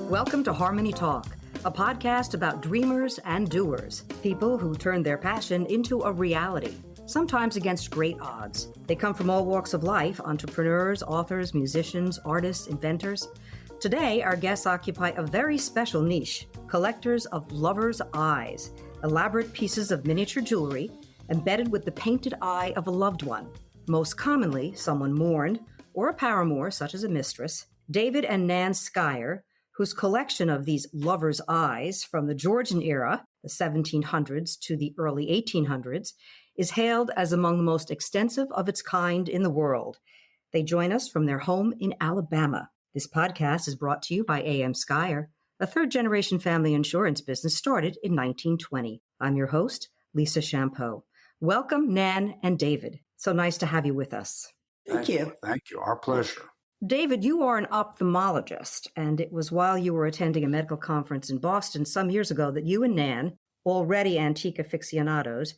Welcome to Harmony Talk, a podcast about dreamers and doers, people who turn their passion into a reality, sometimes against great odds. They come from all walks of life: entrepreneurs, authors, musicians, artists, inventors. Today, our guests occupy a very special niche: collectors of lovers' eyes, elaborate pieces of miniature jewelry embedded with the painted eye of a loved one, most commonly someone mourned or a paramour, such as a mistress. David and Nan Skier, whose collection of these lovers' eyes from the Georgian era, the 1700s to the early 1800s, is hailed as among the most extensive of its kind in the world. They join us from their home in Alabama. This podcast is brought to you by A.M. Skier, a third-generation family insurance business started in 1920. I'm your host, Lisa Champeau. Welcome, Nan and David. So nice to have you with us. Thank you. Thank you. Our pleasure. David, you are an ophthalmologist, and it was while you were attending a medical conference in Boston some years ago that you and Nan, already antique aficionados,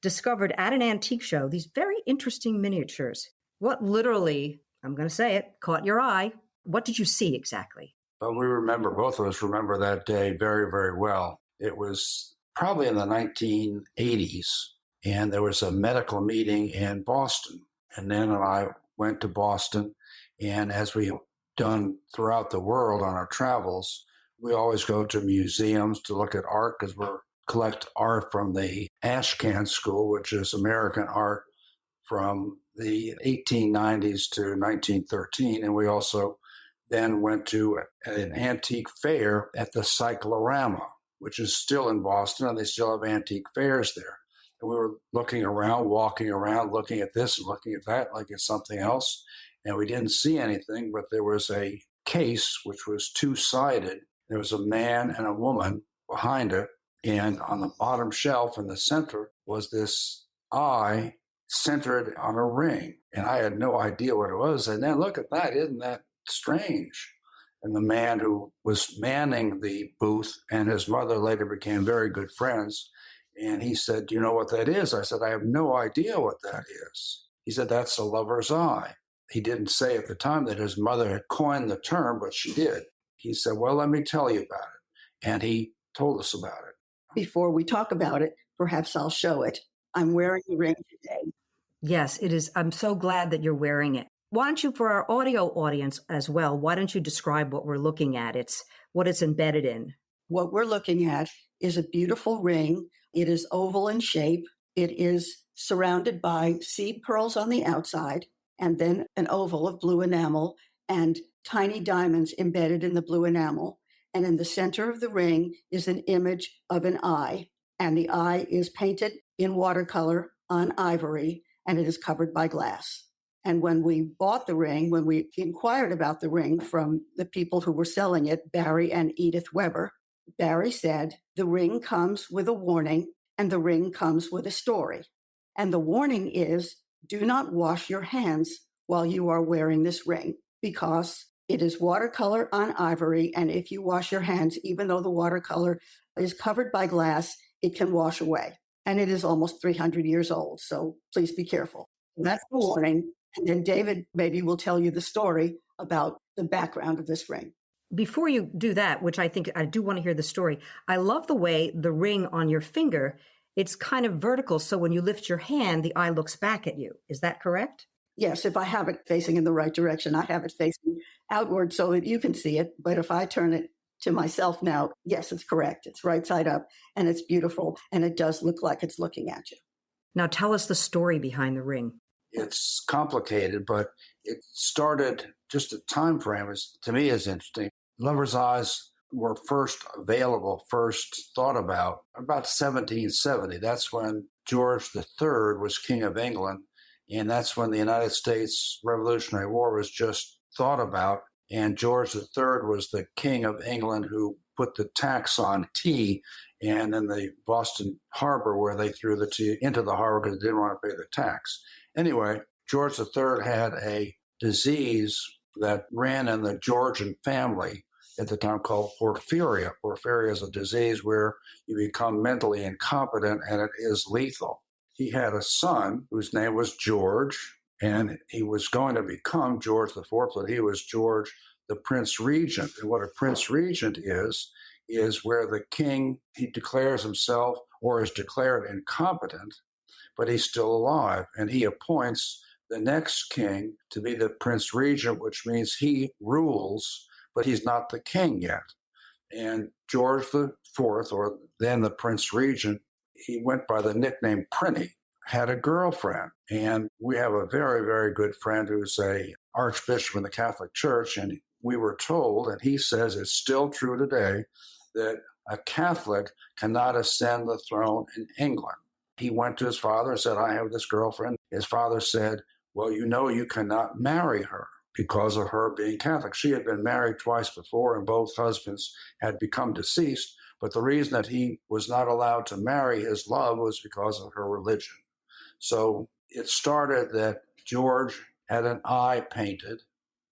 discovered at an antique show these very interesting miniatures. What literally, I'm going to say it, caught your eye? What did you see exactly? Well, both of us remember that day very, very well. It was probably in the 1980s, and there was a medical meeting in Boston. And Nan and I went to Boston. And as we've done throughout the world on our travels, we always go to museums to look at art because we collect art from the Ashcan School, which is American art from the 1890s to 1913. And we also then went to an antique fair at the Cyclorama, which is still in Boston, and they still have antique fairs there. And we were looking around, walking around, looking at this and looking at that like it's something else. And we didn't see anything, but there was a case which was two-sided. There was a man and a woman behind it. And on the bottom shelf in the center was this eye centered on a ring. And I had no idea what it was. And then look at that. Isn't that strange? And the man who was manning the booth and his mother later became very good friends. And he said, "Do you know what that is?" I said, "I have no idea what that is." He said, "That's a lover's eye." He didn't say at the time that his mother had coined the term, but she did. He said, "Well, let me tell you about it." And he told us about it. Before we talk about it, perhaps I'll show it. I'm wearing the ring today. Yes, it is. I'm so glad that you're wearing it. Why don't you, for our audio audience as well, why don't you describe what we're looking at? What it's embedded in. What we're looking at is a beautiful ring. It is oval in shape. It is surrounded by seed pearls on the outside, and then an oval of blue enamel and tiny diamonds embedded in the blue enamel. And in the center of the ring is an image of an eye. And the eye is painted in watercolor on ivory, and it is covered by glass. And when we bought the ring, when we inquired about the ring from the people who were selling it, Barry and Edith Weber, Barry said, "The ring comes with a warning, and the ring comes with a story. And the warning is, do not wash your hands while you are wearing this ring, because it is watercolor on ivory, and if you wash your hands, even though the watercolor is covered by glass, it can wash away. And it is almost 300 years old, so please be careful." That's the warning. And then David maybe will tell you the story about the background of this ring. Before you do that, which I think I do want to hear the story, I love the way the ring on your finger, it's kind of vertical. So when you lift your hand, the eye looks back at you. Is that correct? Yes, if I have it facing in the right direction, I have it facing outward so that you can see it. But if I turn it to myself now, yes, it's correct. It's right side up, and it's beautiful, and it does look like it's looking at you. Now tell us the story behind the ring. It's complicated, but it started, just a time frame to me is interesting. Lover's eyes were first available, first thought about 1770. That's when George III was King of England, and that's when the United States Revolutionary War was just thought about. And George III was the King of England who put the tax on tea, and in the Boston harbor where they threw the tea into the harbor because they didn't want to pay the tax. Anyway, George III had a disease that ran in the Georgian family at the time called porphyria. Porphyria is a disease where you become mentally incompetent, and it is lethal. He had a son whose name was George, and he was going to become George IV, but he was George the Prince Regent. And what a Prince Regent is where the king, he declares himself or is declared incompetent, but he's still alive. And he appoints the next king to be the Prince Regent, which means he rules, but he's not the king yet. And George IV, or then the Prince Regent, he went by the nickname Prinny, had a girlfriend. And we have a very, very good friend who's a archbishop in the Catholic Church, and we were told, and he says it's still true today, that a Catholic cannot ascend the throne in England. He went to his father and said, I have this girlfriend. His father said, well, you know, you cannot marry her because of her being Catholic. She had been married twice before, and both husbands had become deceased. But the reason that he was not allowed to marry his love was because of her religion. So it started that George had an eye painted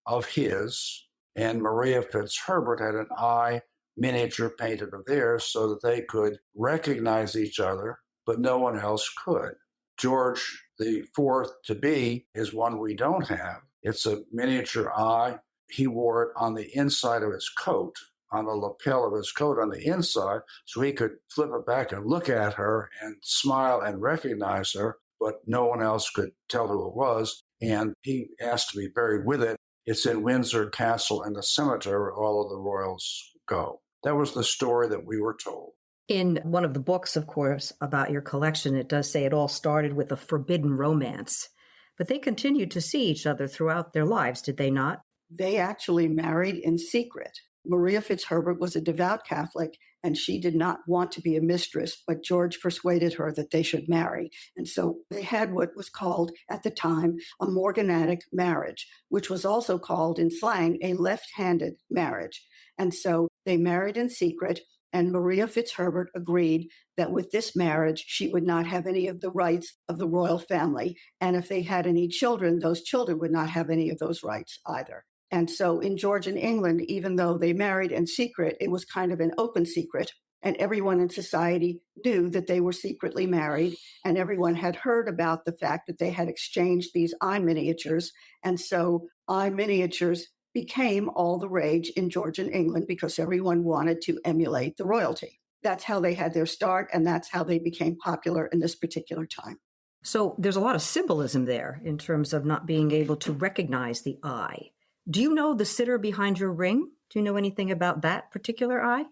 of his, and Maria Fitzherbert had an eye miniature painted of theirs so that they could recognize each other, but no one else could. George the Fourth to be is one we don't have. It's a miniature eye. He wore it on the inside of his coat, on the lapel of his coat on the inside, so he could flip it back and look at her and smile and recognize her, but no one else could tell who it was. And he asked to be buried with it. It's in Windsor Castle in the cemetery where all of the royals go. That was the story that we were told. In one of the books, of course, about your collection, it does say it all started with a forbidden romance. But they continued to see each other throughout their lives, did they not? They actually married in secret. Maria Fitzherbert was a devout Catholic, and she did not want to be a mistress, but George persuaded her that they should marry. And so they had what was called at the time a morganatic marriage, which was also called in slang a left-handed marriage. And so they married in secret, and Maria Fitzherbert agreed that with this marriage, she would not have any of the rights of the royal family. And if they had any children, those children would not have any of those rights either. And so in Georgian England, even though they married in secret, it was kind of an open secret. And everyone in society knew that they were secretly married. And everyone had heard about the fact that they had exchanged these eye miniatures. And so eye miniatures became all the rage in Georgian England because everyone wanted to emulate the royalty. That's how they had their start, and that's how they became popular in this particular time. So there's a lot of symbolism there in terms of not being able to recognize the eye. Do you know the sitter behind your ring? Do you know anything about that particular eye?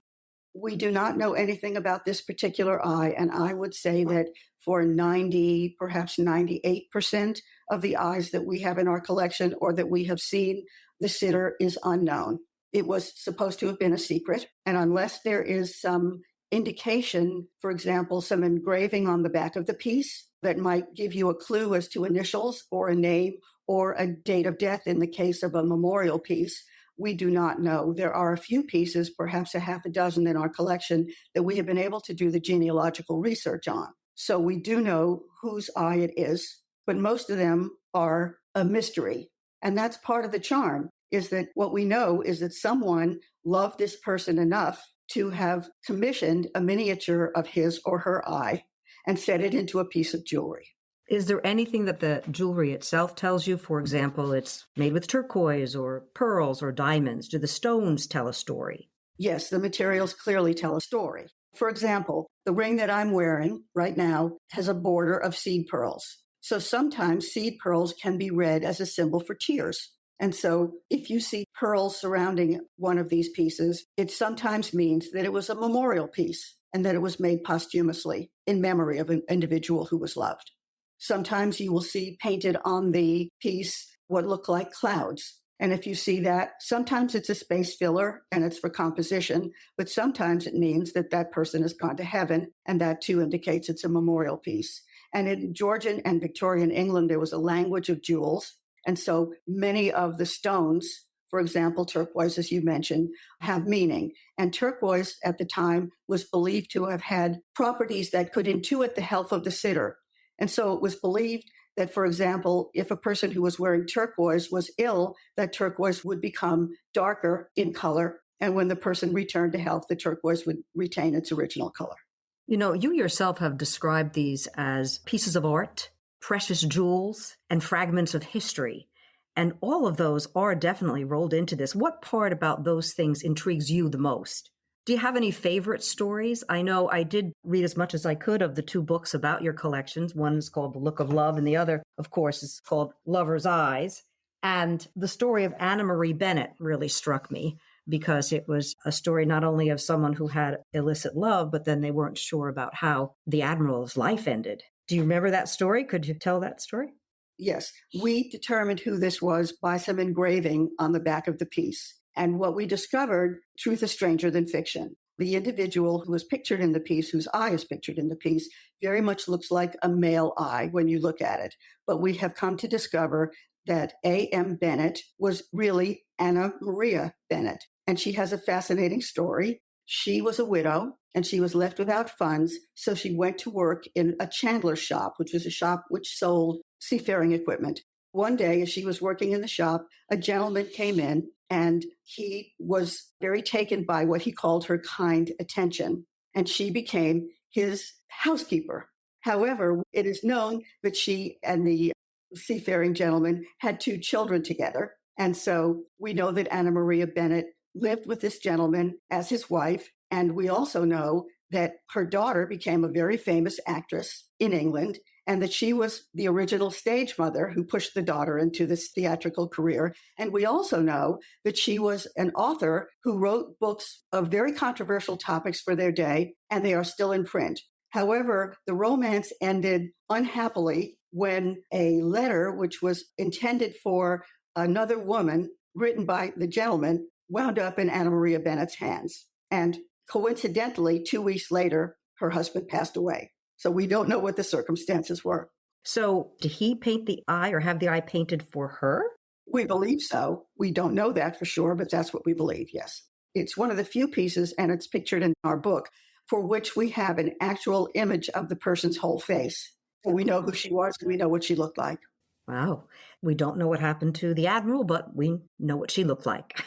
We do not know anything about this particular eye, and I would say that for 90, perhaps 98% of the eyes that we have in our collection or that we have seen, the sitter is unknown. It was supposed to have been a secret, and unless there is some indication, for example, some engraving on the back of the piece that might give you a clue as to initials or a name or a date of death in the case of a memorial piece, we do not know. There are a few pieces, perhaps a half a dozen in our collection, that we have been able to do the genealogical research on. So we do know whose eye it is, but most of them are a mystery. And that's part of the charm, is that what we know is that someone loved this person enough to have commissioned a miniature of his or her eye and set it into a piece of jewelry. Is there anything that the jewelry itself tells you? For example, it's made with turquoise or pearls or diamonds. Do the stones tell a story? Yes, the materials clearly tell a story. For example, the ring that I'm wearing right now has a border of seed pearls. So sometimes seed pearls can be read as a symbol for tears. And so if you see pearls surrounding one of these pieces, it sometimes means that it was a memorial piece and that it was made posthumously in memory of an individual who was loved. Sometimes you will see painted on the piece what look like clouds. And if you see that, sometimes it's a space filler and it's for composition, but sometimes it means that that person has gone to heaven, and that too indicates it's a memorial piece. And in Georgian and Victorian England, there was a language of jewels. And so many of the stones, for example, turquoise, as you mentioned, have meaning. And turquoise at the time was believed to have had properties that could intuit the health of the sitter. And so it was believed that, for example, if a person who was wearing turquoise was ill, that turquoise would become darker in color. And when the person returned to health, the turquoise would retain its original color. You know, you yourself have described these as pieces of art, precious jewels, and fragments of history. And all of those are definitely rolled into this. What part about those things intrigues you the most? Do you have any favorite stories? I know I did read as much as I could of the two books about your collections. One is called The Look of Love, and the other, of course, is called Lover's Eyes. And the story of Anna Marie Bennett really struck me because it was a story not only of someone who had illicit love, but then they weren't sure about how the admiral's life ended. Do you remember that story? Could you tell that story? Yes, we determined who this was by some engraving on the back of the piece. And what we discovered, truth is stranger than fiction. The individual who was pictured in the piece, whose eye is pictured in the piece, very much looks like a male eye when you look at it. But we have come to discover that A.M. Bennett was really Anna Maria Bennett. And she has a fascinating story. She was a widow and she was left without funds. So she went to work in a chandler's shop, which was a shop which sold seafaring equipment. One day, as she was working in the shop, a gentleman came in and he was very taken by what he called her kind attention. And she became his housekeeper. However, it is known that she and the seafaring gentleman had 2 children together. And so we know that Anna Maria Bennett lived with this gentleman as his wife. And we also know that her daughter became a very famous actress in England, and that she was the original stage mother who pushed the daughter into this theatrical career. And we also know that she was an author who wrote books of very controversial topics for their day, and they are still in print. However, the romance ended unhappily when a letter, which was intended for another woman, written by the gentleman, wound up in Anna Maria Bennett's hands. And coincidentally, 2 weeks later, her husband passed away. So we don't know what the circumstances were. So did he paint the eye or have the eye painted for her? We believe so. We don't know that for sure, but that's what we believe, yes. It's one of the few pieces, and it's pictured in our book, for which we have an actual image of the person's whole face. So we know who she was, and we know what she looked like. Wow. We don't know what happened to the admiral, but we know what she looked like.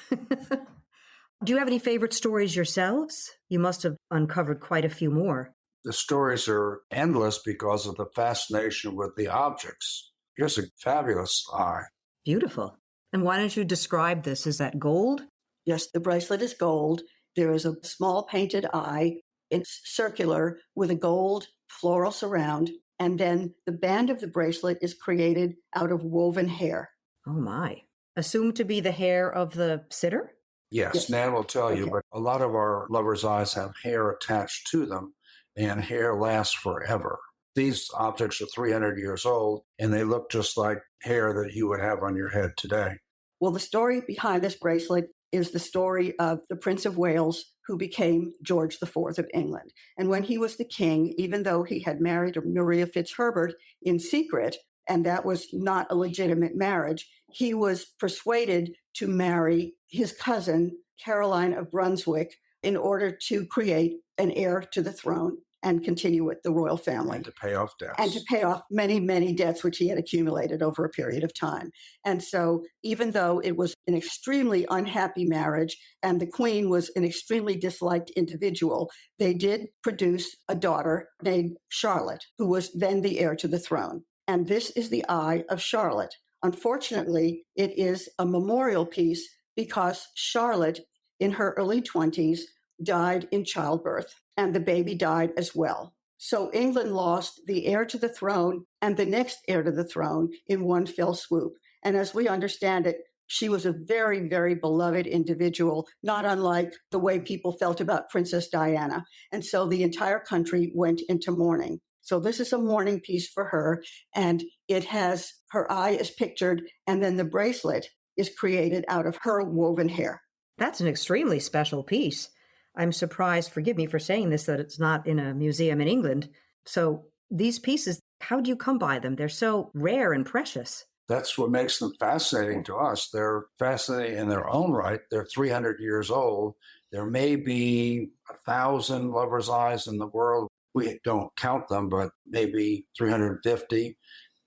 Do you have any favorite stories yourselves? You must have uncovered quite a few more. The stories are endless because of the fascination with the objects. Here's a fabulous eye. Beautiful. And why don't you describe this? Is that gold? Yes, the bracelet is gold. There is a small painted eye. It's circular with a gold floral surround. And then the band of the bracelet is created out of woven hair. Oh, my. Assumed to be the hair of the sitter? Yes, Nan will tell you, but a lot of our lovers' eyes have hair attached to them, and hair lasts forever. These objects are 300 years old, and they look just like hair that you would have on your head today. Well, the story behind this bracelet is the story of the Prince of Wales, who became George IV of England. And when he was the king, even though he had married Maria Fitzherbert in secret, and that was not a legitimate marriage, he was persuaded to marry his cousin, Caroline of Brunswick, in order to create an heir to the throne and continue with the royal family. And to pay off debts. And to pay off many, many debts which he had accumulated over a period of time. And so even though it was an extremely unhappy marriage and the queen was an extremely disliked individual, they did produce a daughter named Charlotte, who was then the heir to the throne. And this is the eye of Charlotte. Unfortunately, it is a memorial piece because Charlotte, in her early 20s, died in childbirth, and the baby died as well. So England lost the heir to the throne and the next heir to the throne in one fell swoop. And as we understand it, she was a very, very beloved individual, not unlike the way people felt about Princess Diana. And so the entire country went into mourning. So this is a mourning piece for her, and it has her eye is pictured, and then the bracelet is created out of her woven hair. That's an extremely special piece. I'm surprised, forgive me for saying this, that it's not in a museum in England. So these pieces, how do you come by them? They're so rare and precious. That's what makes them fascinating to us. They're fascinating in their own right. They're 300 years old. There may be 1,000 lovers' eyes in the world. We don't count them, but maybe 350.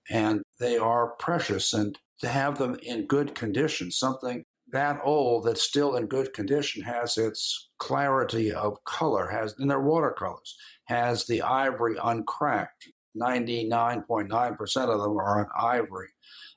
And they are precious. And to have them in good condition, something that old that's still in good condition, has its clarity of color, and they're watercolors, has the ivory uncracked. 99.9% of them are on ivory.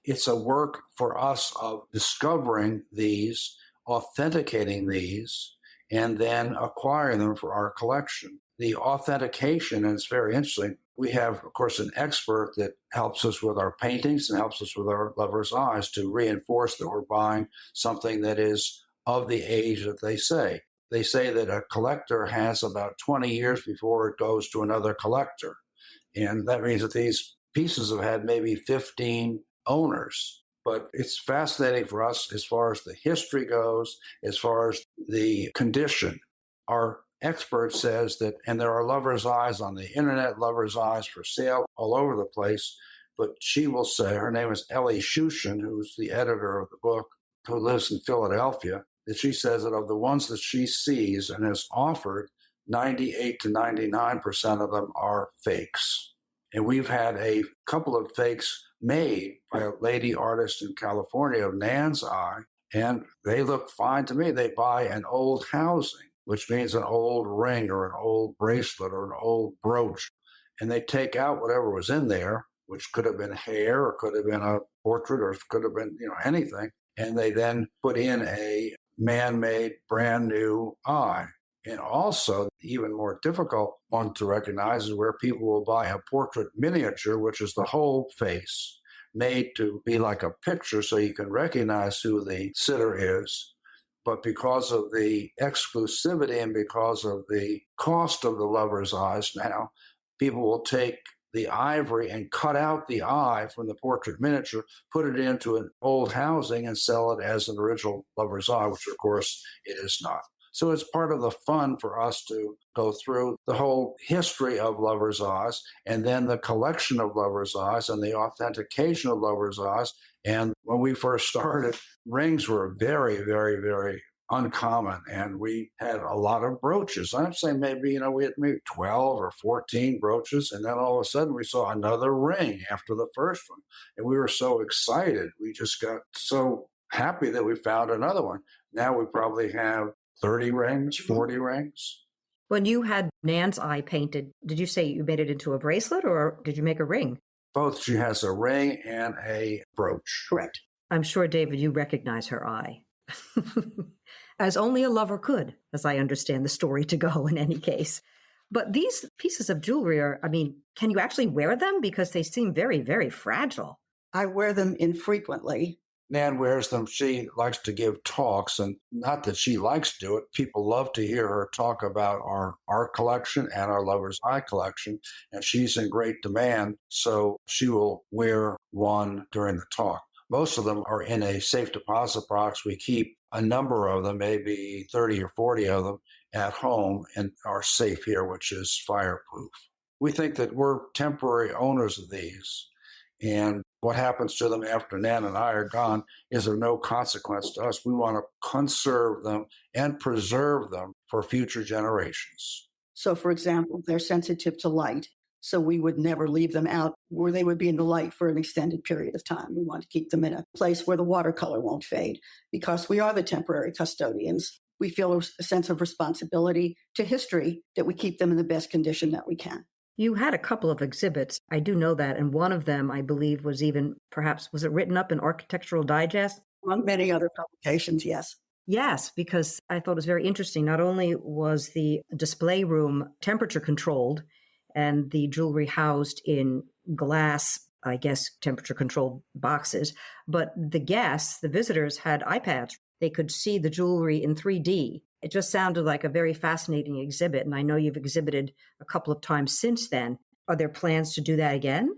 It's a work for us of discovering these, authenticating these, and then acquiring them for our collection. The authentication is very interesting. We have, of course, an expert that helps us with our paintings and helps us with our lover's eyes to reinforce that we're buying something that is of the age that they say. They say that a collector has about 20 years before it goes to another collector. And that means that these pieces have had maybe 15 owners. But it's fascinating for us as far as the history goes, as far as the condition. Our expert says that, and there are lover's eyes on the internet, lover's eyes for sale all over the place, but she will say, her name is Ellie Shushin, who's the editor of the book, who lives in Philadelphia, that she says that of the ones that she sees and has offered, 98 to 99% of them are fakes. And we've had a couple of fakes made by a lady artist in California of Nan's eye, and they look fine to me. They buy an old housing, which means an old ring or an old bracelet or an old brooch, and they take out whatever was in there, which could have been hair or could have been a portrait or could have been, anything, and they then put in a man-made, brand new eye. And also, even more difficult one to recognize is where people will buy a portrait miniature, which is the whole face, made to be like a picture so you can recognize who the sitter is. But because of the exclusivity and because of the cost of the lover's eyes now, people will take the ivory and cut out the eye from the portrait miniature, put it into an old housing and sell it as an original lover's eye, which of course it is not. So it's part of the fun for us to go through the whole history of lover's eyes and then the collection of lover's eyes and the authentication of lover's eyes. And when we first started, rings were very, very, very uncommon. And we had a lot of brooches. I'd say maybe, we had maybe 12 or 14 brooches. And then all of a sudden we saw another ring after the first one. And we were so excited. We just got so happy that we found another one. Now we probably have 30 rings, 40 rings. When you had Nan's eye painted, did you say you made it into a bracelet or did you make a ring? Both. She has a ring and a brooch. Correct. I'm sure, David, you recognize her eye. As only a lover could, as I understand the story to go in any case. But these pieces of jewelry are, can you actually wear them? Because they seem very, very fragile. I wear them infrequently. Nan wears them. She likes to give talks, and not that she likes to do it. People love to hear her talk about our art collection and our lover's eye collection, and she's in great demand, so she will wear one during the talk. Most of them are in a safe deposit box. We keep a number of them, maybe 30 or 40 of them, at home and are safe here, which is fireproof. We think that we're temporary owners of these, and what happens to them after Nan and I are gone is of no consequence to us. We want to conserve them and preserve them for future generations. So, for example, they're sensitive to light. So we would never leave them out where they would be in the light for an extended period of time. We want to keep them in a place where the watercolor won't fade because we are the temporary custodians. We feel a sense of responsibility to history that we keep them in the best condition that we can. You had a couple of exhibits. I do know that. And one of them, I believe, was even, perhaps, was it written up in Architectural Digest? Among many other publications, yes. Yes, because I thought it was very interesting. Not only was the display room temperature controlled and the jewelry housed in glass, I guess, temperature controlled boxes, but the guests, the visitors, had iPads. They could see the jewelry in 3D. It just sounded like a very fascinating exhibit. And I know you've exhibited a couple of times since then. Are there plans to do that again?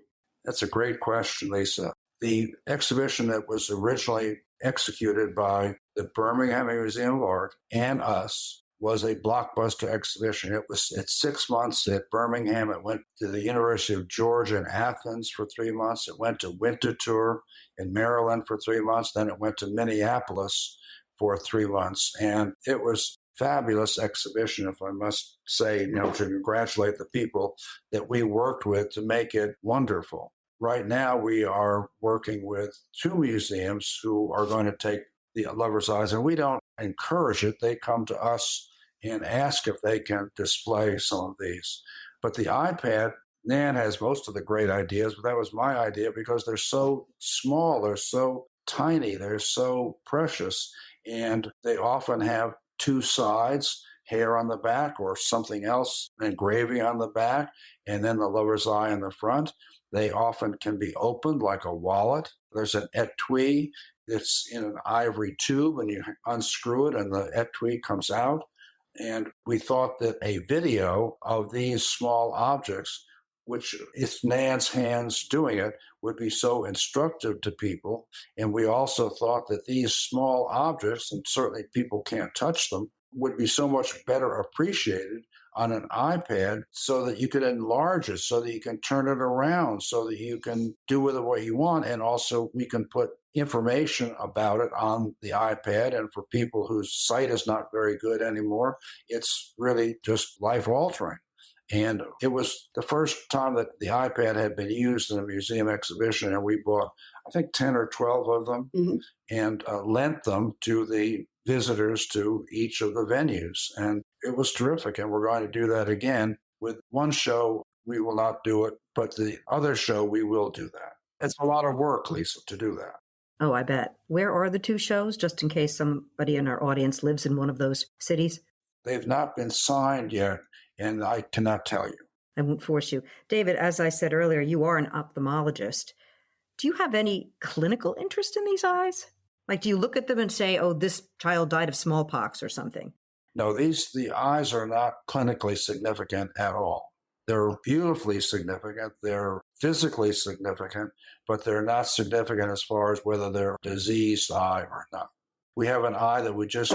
That's a great question, Lisa. The exhibition that was originally executed by the Birmingham Museum of Art and us was a blockbuster exhibition. It was at 6 months at Birmingham. It went to the University of Georgia in Athens for 3 months. It went to Winterthur in Maryland for 3 months. Then it went to Minneapolis for 3 months. And it was a fabulous exhibition, if I must say, to congratulate the people that we worked with to make it wonderful. Right now, we are working with 2 museums who are going to take the lover's eyes, and we don't encourage it. They come to us and ask if they can display some of these. But the iPad Nan has most of the great ideas, but that was my idea because they're so small, they're so tiny, they're so precious, and they often have two sides, hair on the back or something else, engraving on the back, and then the lover's eye in the front. They often can be opened like a wallet. There's an etui. It's in an ivory tube, and you unscrew it, and the etui comes out. And we thought that a video of these small objects, which it's Nan's hands doing it, would be so instructive to people. And we also thought that these small objects, and certainly people can't touch them, would be so much better appreciated on an iPad so that you could enlarge it, so that you can turn it around, so that you can do with it what you want. And also we can put information about it on the iPad. And for people whose sight is not very good anymore, it's really just life altering. And it was the first time that the iPad had been used in a museum exhibition, and we bought, I think, 10 or 12 of them and lent them to the visitors to each of the venues. And it was terrific. And we're going to do that again. With one show, we will not do it, but the other show, we will do that. It's a lot of work, Lisa, to do that. Oh, I bet. Where are the two shows, just in case somebody in our audience lives in one of those cities? They've not been signed yet, and I cannot tell you. I won't force you. David, as I said earlier, you are an ophthalmologist. Do you have any clinical interest in these eyes? Like, do you look at them and say, oh, this child died of smallpox or something? No, the eyes are not clinically significant at all. They're beautifully significant. They're physically significant, but they're not significant as far as whether they're a diseased eye or not. We have an eye that we just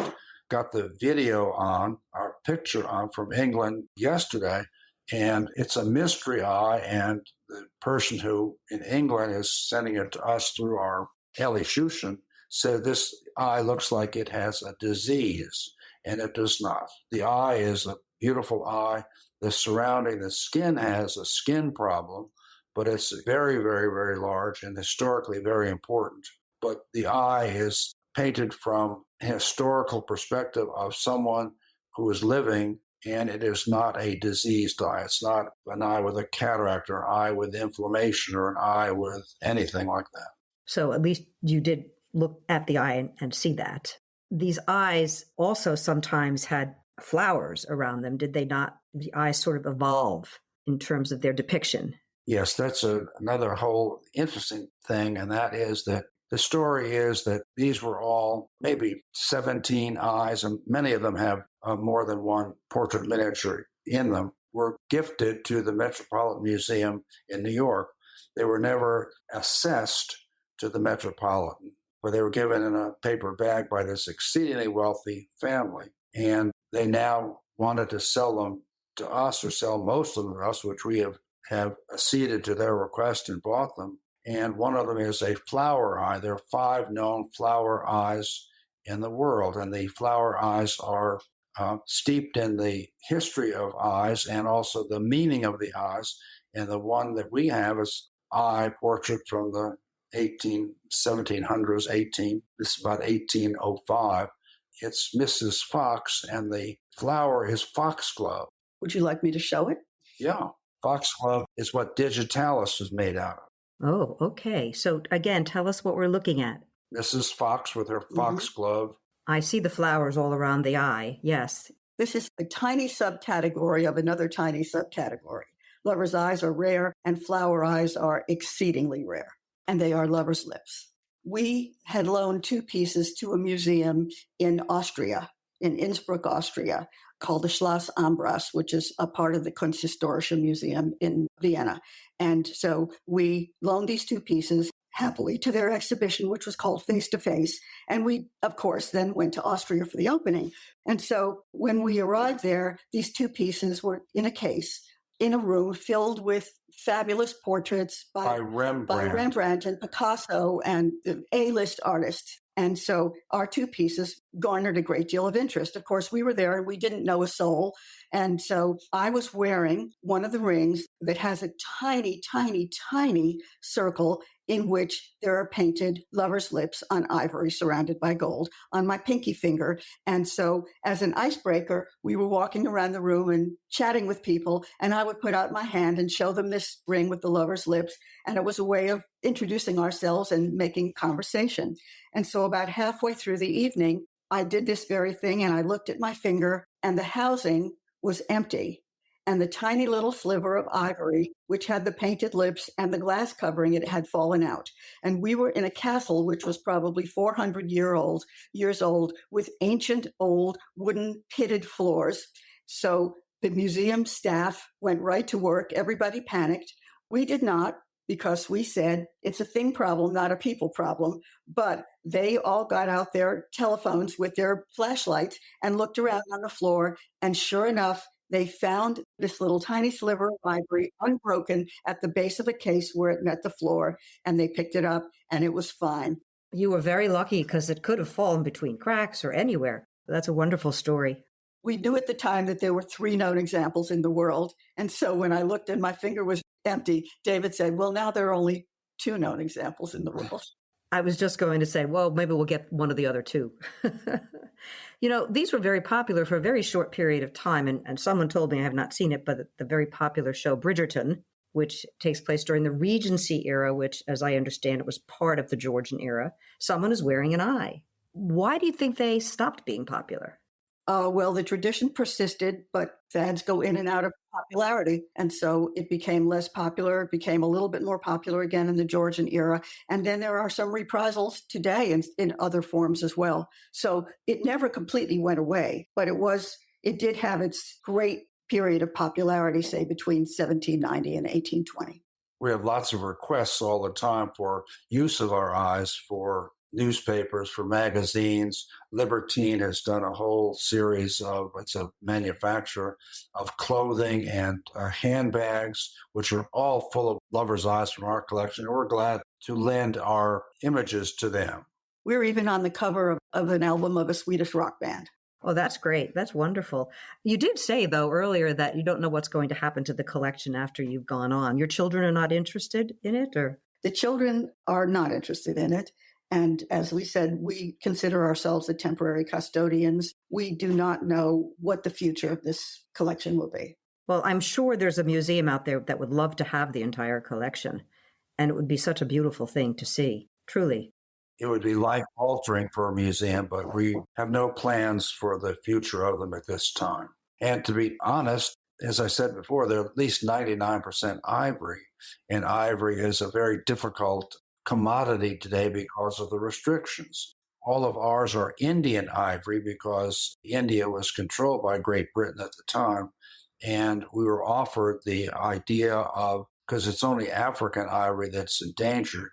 got the video on, our picture on from England yesterday, and it's a mystery eye, and the person who in England is sending it to us through our elocution said this eye looks like it has a disease, and it does not. The eye is a beautiful eye. The skin has a skin problem, but it's very, very, very large and historically very important. But the eye is painted from a historical perspective of someone who is living, and it is not a diseased eye. It's not an eye with a cataract or an eye with inflammation or an eye with anything like that. So at least you did look at the eye and see that. These eyes also sometimes had flowers around them. Did they not? The eyes sort of evolve in terms of their depiction. Yes, that's another whole interesting thing, and that is that the story is that these were all maybe 17 eyes, and many of them have more than one portrait miniature in them, were gifted to the Metropolitan Museum in New York. They were never assessed to the Metropolitan, but they were given in a paper bag by this exceedingly wealthy family. And they now wanted to sell them to us, or sell most of them to us, which we have acceded to their request and bought them. And one of them is a flower eye. There are 5 known flower eyes in the world, and the flower eyes are steeped in the history of eyes and also the meaning of the eyes. And the one that we have is eye portrait from the 1700s, this is about 1805. It's Mrs. Fox, and the flower is foxglove. Would you like me to show it? Yeah, foxglove is what digitalis is made out of. Oh, okay. So again, tell us what we're looking at. Mrs. Fox with her foxglove. I see the flowers all around the eye. Yes. This is a tiny subcategory of another tiny subcategory. Lover's eyes are rare, and flower eyes are exceedingly rare, and they are lover's lips. We had loaned 2 pieces to a museum in Austria, in Innsbruck, Austria, called the Schloss Ambras, which is a part of the Kunsthistorische Museum in Vienna. And so we loaned these 2 pieces happily to their exhibition, which was called Face to Face. And we, of course, then went to Austria for the opening. And so when we arrived there, these 2 pieces were in a case, in a room filled with fabulous portraits by Rembrandt and Picasso and the A-list artists. And so our 2 pieces garnered a great deal of interest. Of course, we were there and we didn't know a soul. And so I was wearing one of the rings that has a tiny, tiny, tiny circle in which there are painted lovers' lips on ivory surrounded by gold on my pinky finger. And so as an icebreaker, we were walking around the room and chatting with people, and I would put out my hand and show them this ring with the lovers' lips. And it was a way of introducing ourselves and making conversation. And so about halfway through the evening, I did this very thing, and I looked at my finger, and the housing was empty. And the tiny little sliver of ivory, which had the painted lips and the glass covering it, had fallen out. And we were in a castle which was probably 400 years old, with ancient old wooden pitted floors. So the museum staff went right to work. Everybody panicked. We did not, because we said it's a thing problem, not a people problem. But they all got out their telephones with their flashlights and looked around on the floor. And sure enough, they found this little tiny sliver of ivory unbroken at the base of a case where it met the floor, and they picked it up, and it was fine. You were very lucky because it could have fallen between cracks or anywhere. That's a wonderful story. We knew at the time that there were 3 known examples in the world. And so when I looked and my finger was empty, David said, well, now there are only 2 known examples in the world. I was just going to say, well, maybe we'll get one of the other 2. These were very popular for a very short period of time. And someone told me, I have not seen it, but the very popular show Bridgerton, which takes place during the Regency era, which, as I understand it, was part of the Georgian era, someone is wearing an eye. Why do you think they stopped being popular? Well, the tradition persisted, but fads go in and out of popularity. And so it became less popular. It became a little bit more popular again in the Georgian era. And then there are some reprisals today in other forms as well. So it never completely went away, but it did have its great period of popularity, say between 1790 and 1820. We have lots of requests all the time for use of our eyes for newspapers, for magazines. Libertine has done a whole series of, it's a manufacturer of clothing and handbags, which are all full of lovers' eyes from our collection. And we're glad to lend our images to them. We're even on the cover of an album of a Swedish rock band. Oh, that's great. That's wonderful. You did say, though, earlier that you don't know what's going to happen to the collection after you've gone on. Your children are not interested in it, or? The children are not interested in it. And as we said, we consider ourselves the temporary custodians. We do not know what the future of this collection will be. Well, I'm sure there's a museum out there that would love to have the entire collection. And it would be such a beautiful thing to see, truly. It would be life-altering for a museum, but we have no plans for the future of them at this time. And to be honest, as I said before, they're at least 99% ivory. And ivory is a very difficult commodity today because of the restrictions. All of ours are Indian ivory because India was controlled by Great Britain at the time. And we were offered the idea of, because it's only African ivory that's endangered.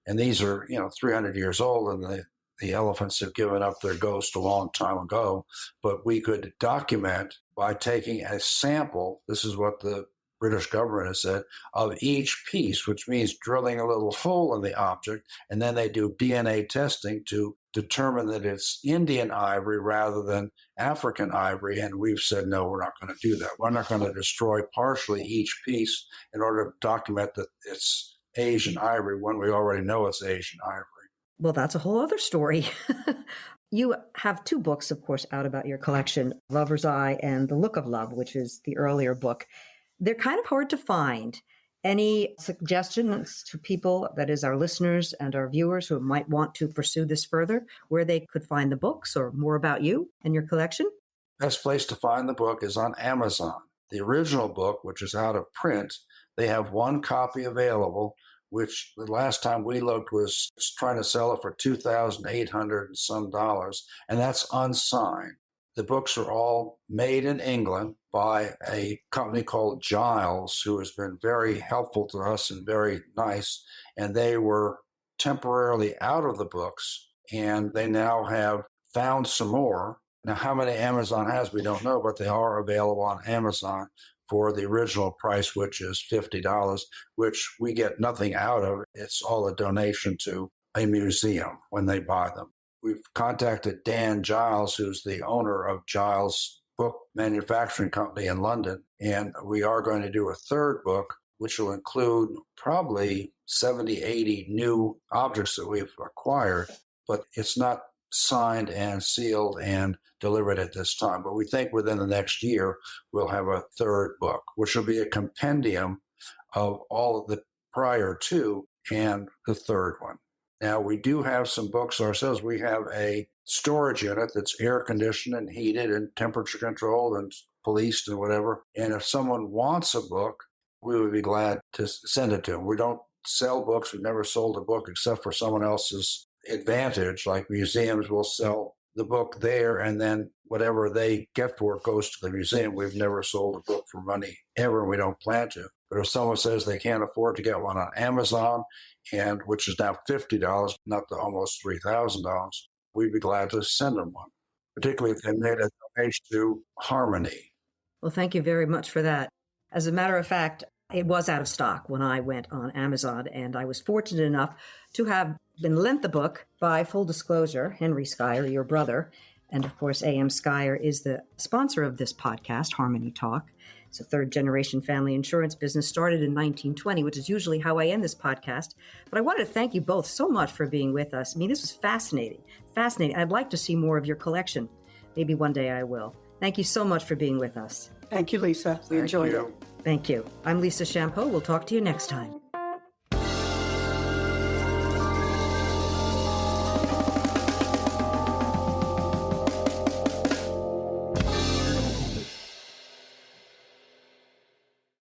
And these are, 300 years old, and the elephants have given up their ghost a long time ago. But we could document by taking a sample, this is what the British government has said, of each piece, which means drilling a little hole in the object, and then they do DNA testing to determine that it's Indian ivory rather than African ivory. And we've said, no, we're not going to do that. We're not going to destroy partially each piece in order to document that it's Asian ivory when we already know it's Asian ivory. Well, that's a whole other story. You have 2 books, of course, out about your collection, Lover's Eye and The Look of Love, which is the earlier book. They're kind of hard to find. Any suggestions to people, that is our listeners and our viewers who might want to pursue this further, where they could find the books or more about you and your collection? Best place to find the book is on Amazon. The original book, which is out of print, they have 1 copy available, which the last time we looked was trying to sell it for $2,800 and some dollars, and that's unsigned. The books are all made in England by a company called Giles, who has been very helpful to us and very nice. And they were temporarily out of the books, and they now have found some more. Now, how many Amazon has, we don't know, but they are available on Amazon for the original price, which is $50, which we get nothing out of. It's all a donation to a museum when they buy them. We've contacted Dan Giles, who's the owner of Giles Book Manufacturing Company in London, and we are going to do a 3rd book, which will include probably 70, 80 new objects that we've acquired, but it's not signed and sealed and delivered at this time. But we think within the next year, we'll have a third book, which will be a compendium of all of the prior two and the third one. Now, we do have some books ourselves. We have a storage unit that's air conditioned and heated and temperature controlled and policed and whatever. And if someone wants a book, we would be glad to send it to them. We don't sell books. We've never sold a book except for someone else's advantage. Like museums will sell the book there, and then whatever they get for it goes to the museum. We've never sold a book for money ever, and we don't plan to. But if someone says they can't afford to get one on Amazon, and which is now $50, not the almost $3,000, we'd be glad to send them one, particularly if they made a donation to Harmony. Well, thank you very much for that. As a matter of fact, it was out of stock when I went on Amazon, and I was fortunate enough to have been lent the book by, full disclosure, Henry Skier, your brother. And of course, A.M. Skier is the sponsor of this podcast, Harmony Talk. It's a third-generation family insurance business started in 1920, which is usually how I end this podcast. But I wanted to thank you both so much for being with us. I mean, this was fascinating. Fascinating. I'd like to see more of your collection. Maybe one day I will. Thank you so much for being with us. Thank you, Lisa. We enjoyed it. Thank you. I'm Lisa Champeau. We'll talk to you next time.